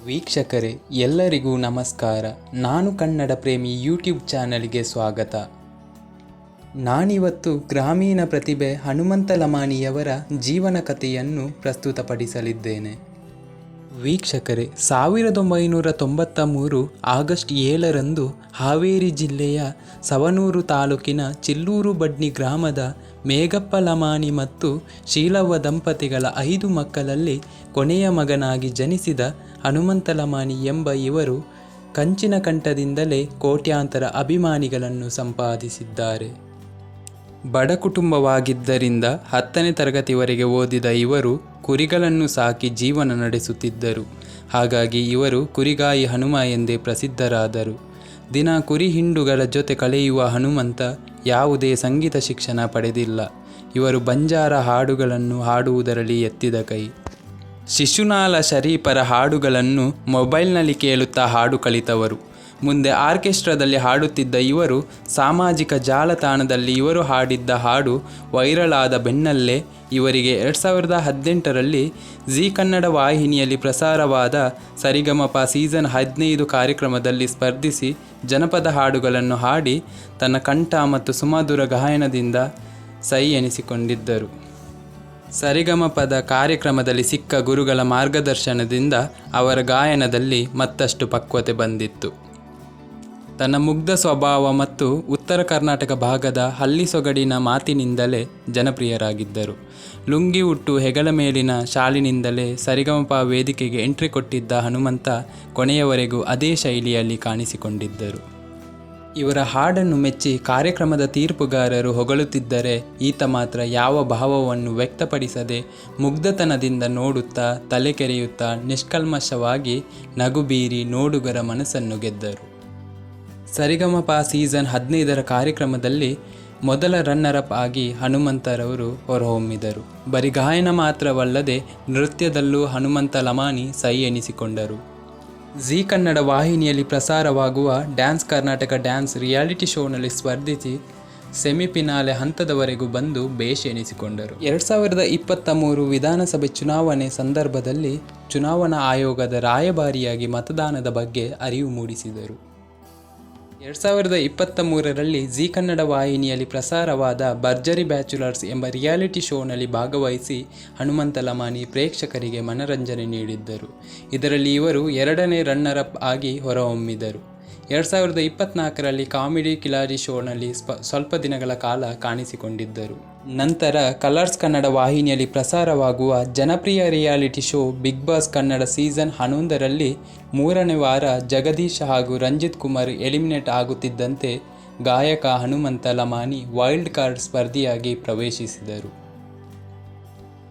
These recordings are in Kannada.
ವೀಕ್ಷಕರೇ ಎಲ್ಲರಿಗೂ ನಮಸ್ಕಾರ. ನಾನು ಕನ್ನಡ ಪ್ರೇಮಿ ಯೂಟ್ಯೂಬ್ ಚಾನಲ್ಗೆ ಸ್ವಾಗತ. ನಾನಿವತ್ತು ಗ್ರಾಮೀಣ ಪ್ರತಿಭೆ ಹನುಮಂತ ಲಮಾಣಿಯವರ ಜೀವನ ಕಥೆಯನ್ನು ಪ್ರಸ್ತುತಪಡಿಸಲಿದ್ದೇನೆ. ವೀಕ್ಷಕರೇ, 1993 ಆಗಸ್ಟ್ 7ರಂದು ಹಾವೇರಿ ಜಿಲ್ಲೆಯ ಸವಣೂರು ತಾಲೂಕಿನ ಚಿಲ್ಲೂರು ಬಡ್ನಿ ಗ್ರಾಮದ ಮೇಘಪ್ಪ ಲಮಾಣಿ ಮತ್ತು ಶೀಲವ್ವ ದಂಪತಿಗಳ 5 ಮಕ್ಕಳಲ್ಲಿ ಕೊನೆಯ ಮಗನಾಗಿ ಜನಿಸಿದ ಹನುಮಂತ ಲಮಾಣಿ ಎಂಬ ಇವರು ಕಂಚಿನ ಕಂಠದಿಂದಲೇ ಕೋಟ್ಯಾಂತರ ಅಭಿಮಾನಿಗಳನ್ನು ಸಂಪಾದಿಸಿದ್ದಾರೆ. ಬಡ ಕುಟುಂಬವಾಗಿದ್ದರಿಂದ 10ನೇ ತರಗತಿವರೆಗೆ ಓದಿದ ಇವರು ಕುರಿಗಳನ್ನು ಸಾಕಿ ಜೀವನ ನಡೆಸುತ್ತಿದ್ದರು. ಹಾಗಾಗಿ ಇವರು ಕುರಿಗಾಯಿ ಹನುಮ ಎಂದೇ ಪ್ರಸಿದ್ಧರಾದರು. ದಿನ ಕುರಿ ಹಿಂಡುಗಳ ಜೊತೆ ಕಳೆಯುವ ಹನುಮಂತ ಯಾವುದೇ ಸಂಗೀತ ಶಿಕ್ಷಣ ಪಡೆದಿಲ್ಲ. ಇವರು ಬಂಜಾರ ಹಾಡುಗಳನ್ನು ಹಾಡುವುದರಲ್ಲಿ ಎತ್ತಿದ ಕೈ. ಶಿಶುನಾಳ ಶರೀಫರ ಹಾಡುಗಳನ್ನು ಮೊಬೈಲ್ನಲ್ಲಿ ಕೇಳುತ್ತಾ ಹಾಡು ಕಲಿತವರು. ಮುಂದೆ ಆರ್ಕೆಸ್ಟ್ರಾದಲ್ಲಿ ಹಾಡುತ್ತಿದ್ದ ಇವರು ಸಾಮಾಜಿಕ ಜಾಲತಾಣದಲ್ಲಿ ಇವರು ಹಾಡಿದ್ದ ಹಾಡು ವೈರಲ್ ಆದ ಬೆನ್ನಲ್ಲೇ ಇವರಿಗೆ 2018ರಲ್ಲಿ ಜೀ ಕನ್ನಡ ವಾಹಿನಿಯಲ್ಲಿ ಪ್ರಸಾರವಾದ ಸರಿಗಮಪ ಸೀಸನ್ 15 ಕಾರ್ಯಕ್ರಮದಲ್ಲಿ ಸ್ಪರ್ಧಿಸಿ ಜನಪದ ಹಾಡುಗಳನ್ನು ಹಾಡಿ ತನ್ನ ಕಂಠ ಮತ್ತು ಸುಮಧುರ ಗಾಯನದಿಂದ ಸೈ ಎನಿಸಿಕೊಂಡಿದ್ದರು. ಸರಿಗಮಪದ ಕಾರ್ಯಕ್ರಮದಲ್ಲಿ ಸಿಕ್ಕ ಗುರುಗಳ ಮಾರ್ಗದರ್ಶನದಿಂದ ಅವರ ಗಾಯನದಲ್ಲಿ ಮತ್ತಷ್ಟು ಪಕ್ವತೆ ಬಂದಿತ್ತು. ತನ್ನ ಮುಗ್ಧ ಸ್ವಭಾವ ಮತ್ತು ಉತ್ತರ ಕರ್ನಾಟಕ ಭಾಗದ ಹಳ್ಳಿ ಸೊಗಡಿನ ಮಾತಿನಿಂದಲೇ ಜನಪ್ರಿಯರಾಗಿದ್ದರು. ಲುಂಗಿ ಉಟ್ಟು ಹೆಗಲ ಮೇಲಿನ ಶಾಲಿನಿಂದಲೇ ಸರಿಗಮಪ ವೇದಿಕೆಗೆ ಎಂಟ್ರಿ ಕೊಟ್ಟಿದ್ದ ಹನುಮಂತ ಕೊನೆಯವರೆಗೂ ಅದೇ ಶೈಲಿಯಲ್ಲಿ ಕಾಣಿಸಿಕೊಂಡಿದ್ದರು. ಇವರ ಹಾಡನ್ನು ಮೆಚ್ಚಿ ಕಾರ್ಯಕ್ರಮದ ತೀರ್ಪುಗಾರರು ಹೊಗಳುತ್ತಿದ್ದರೆ ಈತ ಮಾತ್ರ ಯಾವ ಭಾವವನ್ನು ವ್ಯಕ್ತಪಡಿಸದೆ ಮುಗ್ಧತನದಿಂದ ನೋಡುತ್ತಾ ತಲೆ ಕೆರೆಯುತ್ತಾ ನಿಷ್ಕಲ್ಮಶವಾಗಿ ನಗು ಬೀರಿ ನೋಡುಗರ ಮನಸ್ಸನ್ನು ಗೆದ್ದರು. ಸರಿಗಮಪ ಸೀಸನ್ 15ರ ಕಾರ್ಯಕ್ರಮದಲ್ಲಿ ಮೊದಲ ರನ್ನರ್ ಅಪ್ ಆಗಿ ಹನುಮಂತರವರು ಹೊರಹೊಮ್ಮಿದರು. ಬರೀ ಗಾಯನ ಮಾತ್ರವಲ್ಲದೆ ನೃತ್ಯದಲ್ಲೂ ಹನುಮಂತ ಲಮಾಣಿ ಸೈ ಎನಿಸಿಕೊಂಡರು. ಜೀ ಕನ್ನಡ ವಾಹಿನಿಯಲ್ಲಿ ಪ್ರಸಾರವಾಗುವ ಡ್ಯಾನ್ಸ್ ಕರ್ನಾಟಕ ಡ್ಯಾನ್ಸ್ ರಿಯಾಲಿಟಿ ಶೋನಲ್ಲಿ ಸ್ಪರ್ಧಿಸಿ ಸೆಮಿಫಿನಾಲೆ ಹಂತದವರೆಗೂ ಬಂದು ಬೇಷ್ ಎನಿಸಿಕೊಂಡರು. 2023 ವಿಧಾನಸಭೆ ಚುನಾವಣೆ ಸಂದರ್ಭದಲ್ಲಿ ಚುನಾವಣಾ ಆಯೋಗದ ರಾಯಭಾರಿಯಾಗಿ ಮತದಾನದ ಬಗ್ಗೆ ಅರಿವು ಮೂಡಿಸಿದರು. 2023ರಲ್ಲಿ ಜೀ ಕನ್ನಡ ವಾಹಿನಿಯಲ್ಲಿ ಪ್ರಸಾರವಾದ ಭರ್ಜರಿ ಬ್ಯಾಚುಲರ್ಸ್ ಎಂಬ ರಿಯಾಲಿಟಿ ಶೋನಲ್ಲಿ ಭಾಗವಹಿಸಿ ಹನುಮಂತ ಲಮಾಣಿ ಪ್ರೇಕ್ಷಕರಿಗೆ ಮನರಂಜನೆ ನೀಡಿದ್ದರು. ಇದರಲ್ಲಿ ಇವರು 2ನೇ ರನ್ನರ್ ಅಪ್ ಆಗಿ ಹೊರಹೊಮ್ಮಿದರು. 2024ರಲ್ಲಿ ಕಾಮಿಡಿ ಕಿಲಾಡಿ ಶೋನಲ್ಲಿ ಸ್ವಲ್ಪ ದಿನಗಳ ಕಾಲ ಕಾಣಿಸಿಕೊಂಡಿದ್ದರು. ನಂತರ ಕಲರ್ಸ್ ಕನ್ನಡ ವಾಹಿನಿಯಲ್ಲಿ ಪ್ರಸಾರವಾಗುವ ಜನಪ್ರಿಯ reality show Bigg Boss Kannada season 11ರಲ್ಲಿ 3ನೇ ವಾರ ಜಗದೀಶ್ ಹಾಗೂ ರಂಜಿತ್ ಕುಮಾರ್ ಎಲಿಮಿನೇಟ್ ಆಗುತ್ತಿದ್ದಂತೆ ಗಾಯಕ ಹನುಮಂತ ಲಮಾಣಿ ವೈಲ್ಡ್ ಕಾರ್ಡ್ ಸ್ಪರ್ಧಿಯಾಗಿ ಪ್ರವೇಶಿಸಿದರು.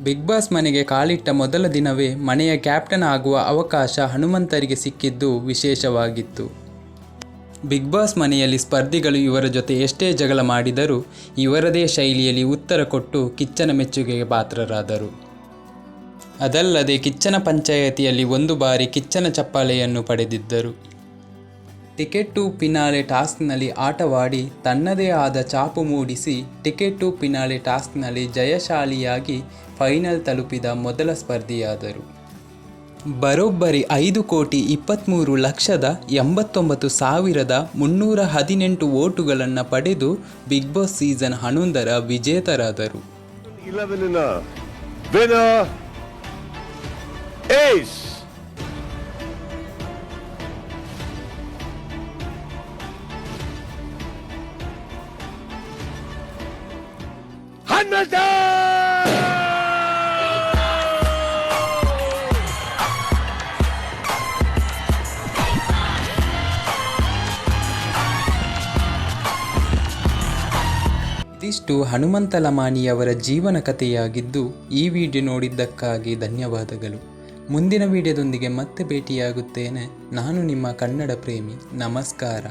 ಬಿಗ್ ಬಾಸ್ ಮನೆಗೆ ಕಾಲಿಟ್ಟ ಮೊದಲ ದಿನವೇ ಮನೆಯ ಕ್ಯಾಪ್ಟನ್ ಆಗುವ ಅವಕಾಶ ಹನುಮಂತರಿಗೆ ಸಿಕ್ಕಿದ್ದು ವಿಶೇಷವಾಗಿತ್ತು. ಬಿಗ್ ಬಾಸ್ ಮನೆಯಲ್ಲಿ ಸ್ಪರ್ಧಿಗಳು ಇವರ ಜೊತೆ ಎಷ್ಟೇ ಜಗಳ ಮಾಡಿದರೂ ಇವರದೇ ಶೈಲಿಯಲ್ಲಿ ಉತ್ತರ ಕೊಟ್ಟು ಕಿಚ್ಚನ ಮೆಚ್ಚುಗೆಗೆ ಪಾತ್ರರಾದರು. ಅದಲ್ಲದೆ ಕಿಚ್ಚನ ಪಂಚಾಯತಿಯಲ್ಲಿ 1 ಬಾರಿ ಕಿಚ್ಚನ ಚಪ್ಪಾಳೆಯನ್ನು ಪಡೆದಿದ್ದರು. ಟಿಕೆಟ್ ಟು ಫಿನಾಲೆ ಟಾಸ್ಕ್ನಲ್ಲಿ ಆಟವಾಡಿ ತನ್ನದೇ ಆದ ಛಾಪು ಮೂಡಿಸಿ ಟಿಕೆಟ್ ಟು ಫಿನಾಲೆ ಟಾಸ್ಕ್ನಲ್ಲಿ ಜಯಶಾಲಿಯಾಗಿ ಫೈನಲ್ ತಲುಪಿದ ಮೊದಲ ಸ್ಪರ್ಧಿಯಾದರು. ಬರೋಬ್ಬರಿ 5,23,89,318 ವೋಟುಗಳನ್ನು ಪಡೆದು ಬಿಗ್ ಬಾಸ್ ಸೀಸನ್ 11ರ ವಿಜೇತರಾದರು. ಇದಿಷ್ಟು ಹನುಮಂತ ಲಮಾಣಿಯವರ ಜೀವನ ಕಥೆಯಾಗಿದ್ದು, ಈ ವಿಡಿಯೋ ನೋಡಿದ್ದಕ್ಕಾಗಿ ಧನ್ಯವಾದಗಳು. ಮುಂದಿನ ವಿಡಿಯೋದೊಂದಿಗೆ ಮತ್ತೆ ಭೇಟಿಯಾಗುತ್ತೇನೆ. ನಾನು ನಿಮ್ಮ ಕನ್ನಡ ಪ್ರೇಮಿ. ನಮಸ್ಕಾರ.